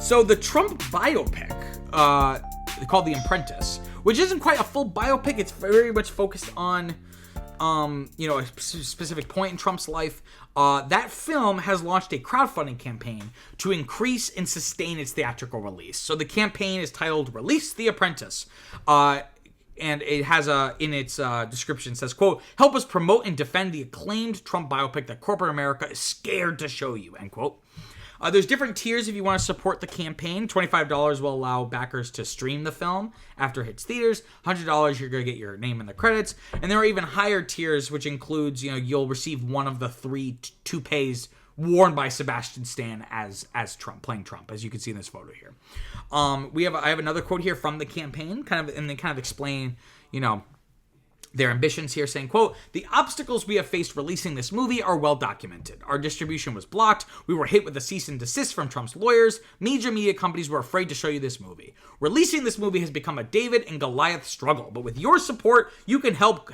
So the Trump biopic, called The Apprentice, which isn't quite a full biopic, it's very much focused on, a specific point in Trump's life. That film has launched a crowdfunding campaign to increase and sustain its theatrical release. So the campaign is titled Release the Apprentice. And it has in its description says, quote, help us promote and defend the acclaimed Trump biopic that corporate America is scared to show you, end quote. There's different tiers if you want to support the campaign. $25 will allow backers to stream the film after it hits theaters. $100, you're going to get your name in the credits. And there are even higher tiers, which includes, you'll receive one of the 3 toupees worn by Sebastian Stan as Trump, playing Trump, as you can see in this photo here. I have another quote here from the campaign, and they kind of explain, their ambitions here, saying, quote, the obstacles we have faced releasing this movie are well documented. Our distribution was blocked. We were hit with a cease and desist from Trump's lawyers. Major media companies were afraid to show you this movie. Releasing this movie has become a David and Goliath struggle, but with your support, you can help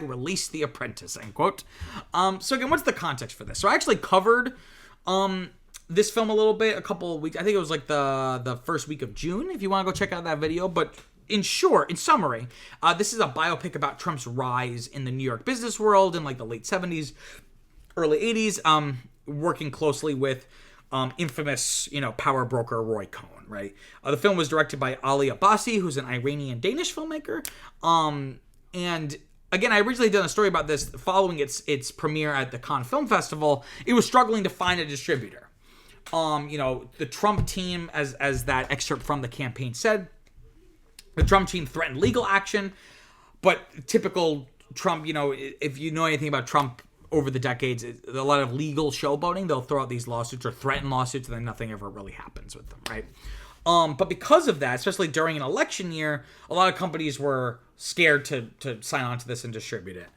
#release the apprentice, end quote. So again, what's the context for this? So I actually covered this film a little bit a couple of weeks. I think it was like the first week of June, if you want to go check out that video, but in summary, this is a biopic about Trump's rise in the New York business world in like the late 70s, early 80s, working closely with infamous, power broker Roy Cohn, right? The film was directed by Ali Abbasi, who's an Iranian-Danish filmmaker. And again, I originally done a story about this following its premiere at the Cannes Film Festival. It was struggling to find a distributor. The Trump team, as that excerpt from the campaign said, the Trump team threatened legal action, but typical Trump, if you know anything about Trump over the decades, a lot of legal showboating. They'll throw out these lawsuits or threaten lawsuits, and then nothing ever really happens with them, right? But because of that, especially during an election year, a lot of companies were scared to sign on to this and distribute it.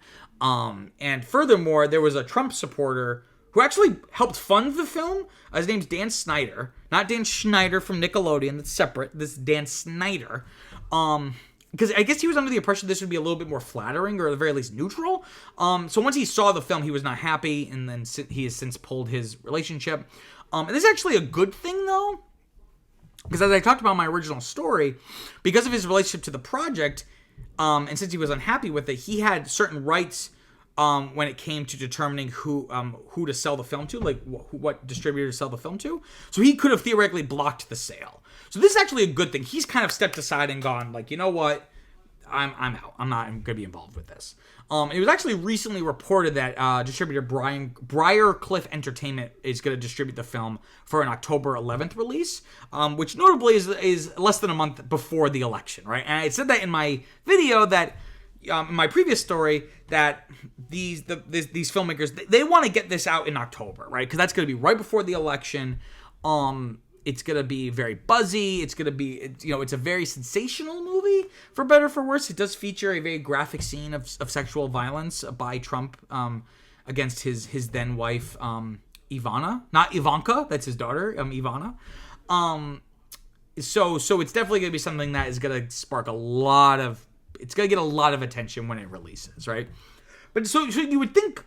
And furthermore, there was a Trump supporter who actually helped fund the film. His name's Dan Snider, not Dan Schneider from Nickelodeon. That's separate. This is Dan Snider. Because I guess he was under the impression this would be a little bit more flattering, or at the very least neutral. So once he saw the film, he was not happy, and then he has since pulled his relationship. And this is actually a good thing, though, because as I talked about in my original story, because of his relationship to the project, and since he was unhappy with it, he had certain rights when it came to determining who to sell the film to, like what distributor to sell the film to. So he could have theoretically blocked the sale. So this is actually a good thing. He's kind of stepped aside and gone, like, you know what? I'm out. I'm not going to be involved with this. It was actually recently reported that distributor Briarcliff Entertainment is going to distribute the film for an October 11th release, which notably is less than a month before the election, right? And I said that in my video that in my previous story that these filmmakers, they want to get this out in October, right? Because that's going to be right before the election. It's going to be very buzzy. It's going to be, it's a very sensational movie, for better or for worse. It does feature a very graphic scene of sexual violence by Trump against his then wife, Ivana. Not Ivanka, that's his daughter, Ivana. So it's definitely going to be something that is going to spark it's going to get a lot of attention when it releases, right? But so you would think,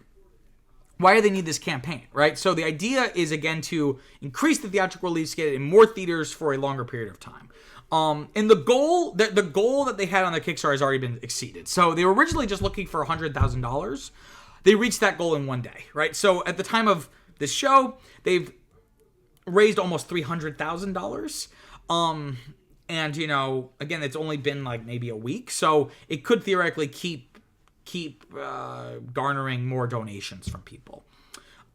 why do they need this campaign, right? So the idea is, again, to increase the theatrical release, get it in more theaters for a longer period of time. And the goal that they had on their Kickstarter has already been exceeded. So they were originally just looking for $100,000. They reached that goal in one day, right? So at the time of this show, they've raised almost $300,000. And, again, it's only been like maybe a week. So it could theoretically keep garnering more donations from people.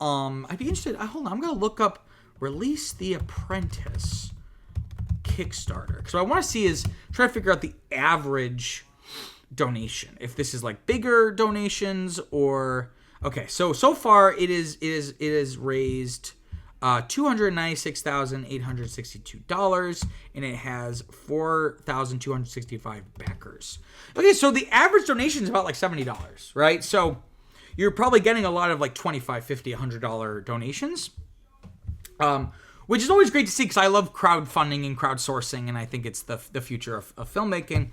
I'd be interested. Hold on, I'm going to look up Release the Apprentice Kickstarter. Because what I want to see is try to figure out the average donation. If this is like bigger donations or... Okay, so far it is raised $296,862, and it has 4,265 backers. Okay, so the average donation is about like $70, right? So you're probably getting a lot of like $25, $50, $100 donations, which is always great to see because I love crowdfunding and crowdsourcing, and I think it's the future of filmmaking.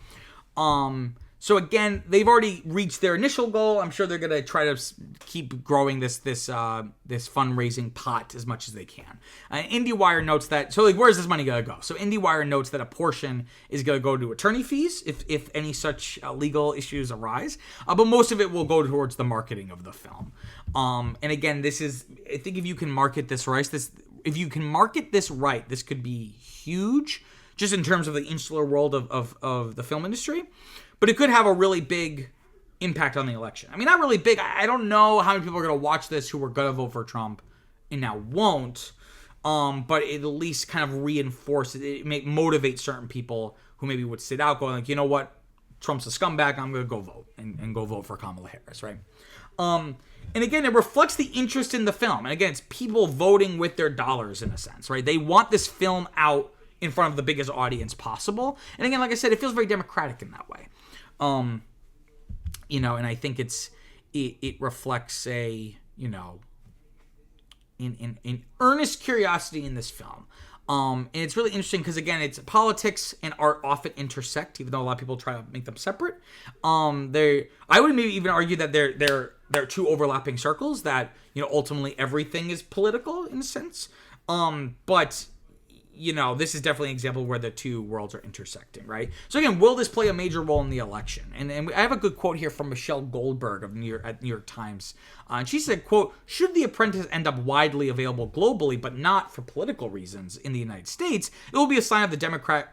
So again, they've already reached their initial goal. I'm sure they're gonna try to keep growing this fundraising pot as much as they can. IndieWire notes that. So like, where's this money gonna go? So IndieWire notes that a portion is gonna go to attorney fees if any such legal issues arise, but most of it will go towards the marketing of the film. And again, I think if you can market this right, this could be huge, just in terms of the insular world of the film industry. But it could have a really big impact on the election. I mean, not really big. I don't know how many people are going to watch this who were going to vote for Trump and now won't. But it at least kind of reinforces, it may motivate certain people who maybe would sit out going like, you know what, Trump's a scumbag, I'm going to go vote and go vote for Kamala Harris, right? And again, it reflects the interest in the film. And again, it's people voting with their dollars in a sense, right? They want this film out in front of the biggest audience possible. And again, like I said, it feels very democratic in that way. And I think it reflects an earnest curiosity in this film. And it's really interesting because again, it's politics and art often intersect, even though a lot of people try to make them separate. I would maybe even argue that they're two overlapping circles, that, ultimately everything is political in a sense. But this is definitely an example where the two worlds are intersecting, right? So again, will this play a major role in the election? And I have a good quote here from Michelle Goldberg at New York Times. And she said, quote, "Should The Apprentice end up widely available globally, but not for political reasons in the United States, it will be a sign of democratic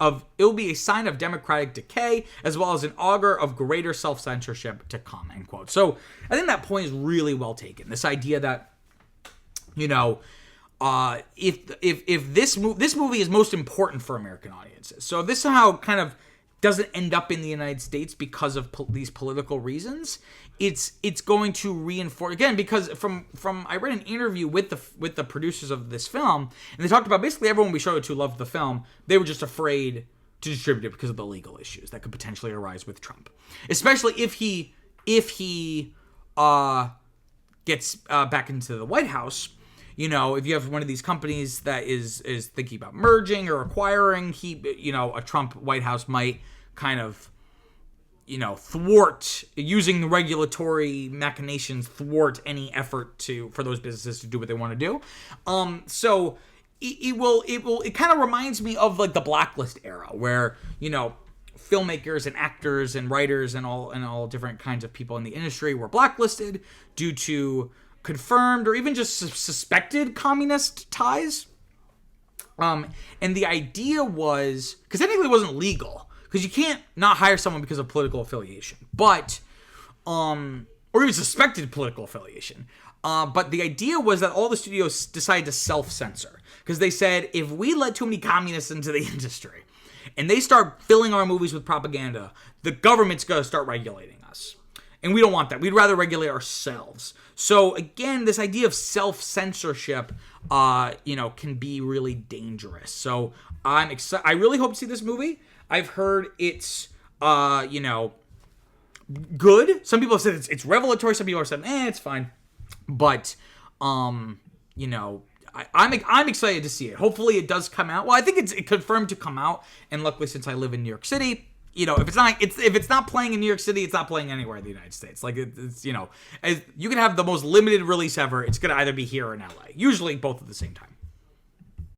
decay, as well as an augur of greater self-censorship to come," end quote. So I think that point is really well taken. This idea that, if this movie is most important for American audiences, so if this somehow kind of doesn't end up in the United States because of these political reasons, it's going to reinforce, again, because from I read an interview with the producers of this film, and they talked about basically everyone we showed it to loved the film. They were just afraid to distribute it because of the legal issues that could potentially arise with Trump, especially if he gets back into the White House. If you have one of these companies that is thinking about merging or acquiring, a Trump White House might kind of, thwart, using the regulatory machinations, thwart any effort for those businesses to do what they want to do. So it kind of reminds me of like the Blacklist era, where, filmmakers and actors and writers and all different kinds of people in the industry were blacklisted due to confirmed or even just suspected communist ties. And the idea was, because technically it wasn't legal, because you can't not hire someone because of political affiliation, but, or even suspected political affiliation. But the idea was that all the studios decided to self-censor, because they said, if we let too many communists into the industry and they start filling our movies with propaganda, the government's going to start regulating us. And we don't want that. We'd rather regulate ourselves. So again, this idea of self-censorship, can be really dangerous. So I'm excited. I really hope to see this movie. I've heard it's, good. Some people have said it's revelatory. Some people have said, it's fine. But, I'm excited to see it. Hopefully it does come out. Well, I think it's confirmed to come out. And luckily, since I live in New York City, if it's not playing in New York City, it's not playing anywhere in the United States. Like it's you can have the most limited release ever. It's gonna either be here or in LA. Usually both at the same time.